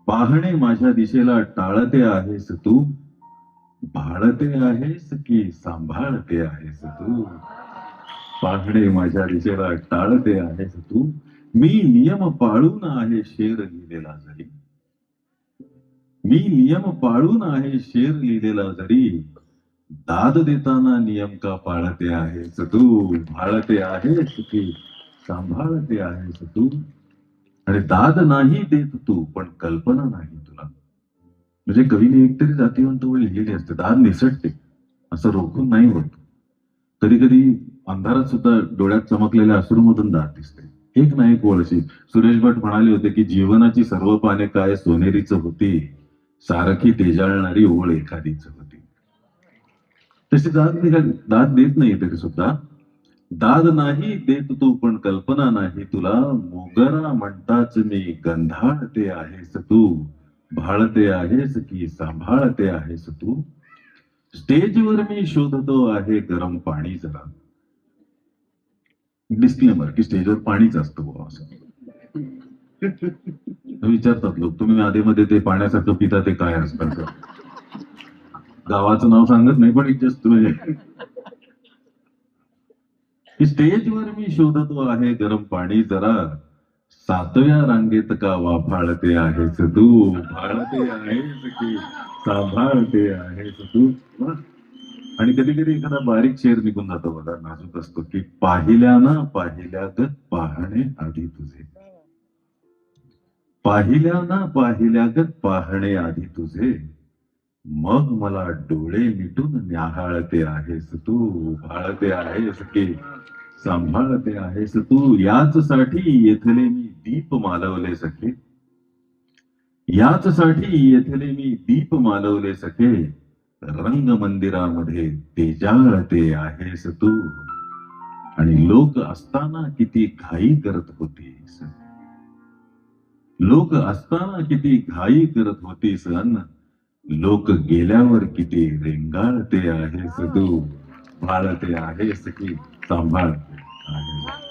पाहणे माझ्या दिशेला टाळते आहेस तू, भाळते आहेस की सांभाळते आहेस तू. पाहणे माझ्या दिशेला टाळते आहेस तू, मी नियम पाळून आहे शेर लिहिलेला जरी. मी नियम पाळून आहे शेर लिहिलेला जरी, दाद देताना नियम का पाळते आहेस तू, भाळते आहेस की सांभाळते आहेस तू. आणि दाद नाही देत तू, पण कल्पना नाही तुला. म्हणजे कवीने एकतरी जातीवंत ओळ लिहिली असते, दाद निसटते, असं रोखून नाही होत. कधी कधी अंधारात सुद्धा डोळ्यात चमकलेल्या अश्रूमधून दाद दिसते. एक ना एक ओळ अशी. सुरेश भट म्हणाले होते की जीवनाची सर्व पाने काय सोनेरीच होती, सारखी तेजाळणारी ओळ एखादीच होती. तशी दाद देत नाही तरी सुद्धा. दाद नाही देत तू, पण कल्पना नाही तुला. मोगरा म्हणताच मी गंधाळते आहेस तू, भाळते आहेस की सांभाळते आहेस तू. स्टेजवर मी शोधतो आहे गरम पाणी जरा. डिस्क्लेमर की स्टेजवर पाणीच असतं बुवा असं. विचारतात लोक, तुम्ही आधीमध्ये ते पाण्यासारखं पिता ते काय असतं? गावाचं नाव सांगत नाही, पण जस्ट म्हणजे स्टेजवर मी शोधतो आहे गरम पाणी जरा. सातव्या रांगेत का वाफाळते आहेस तू, भाळते आहेस की सांभाळते आहेस तू. वा. आणि कधी कधी एखादा बारीक शेर निघून जातो बघा, नाजूक असतो की पाहिल्याना पाहिल्यागत पाहणे आधी तुझे. पाहिल्याना पाहिल्यागत पाहणे आधी तुझे, मग मला डोळे मिटून न्याहाळते आहेस तू, भाळते आहेस की सांभाळते आहेस तू. याच साठी येथले मी दीप मालवले सखे. याच साठी येथले मी दीप मालवले सखे. रंग मंदिरामध्ये तेजाळते आहेस तू. आणि लोक असताना किती घाई करत होतीस. लोक असताना किती घाई करत होतीस अन लोक गेल्यावर किती रेंगाळते आहेस तू, भाळते आहेस की सांभाळते आहेस.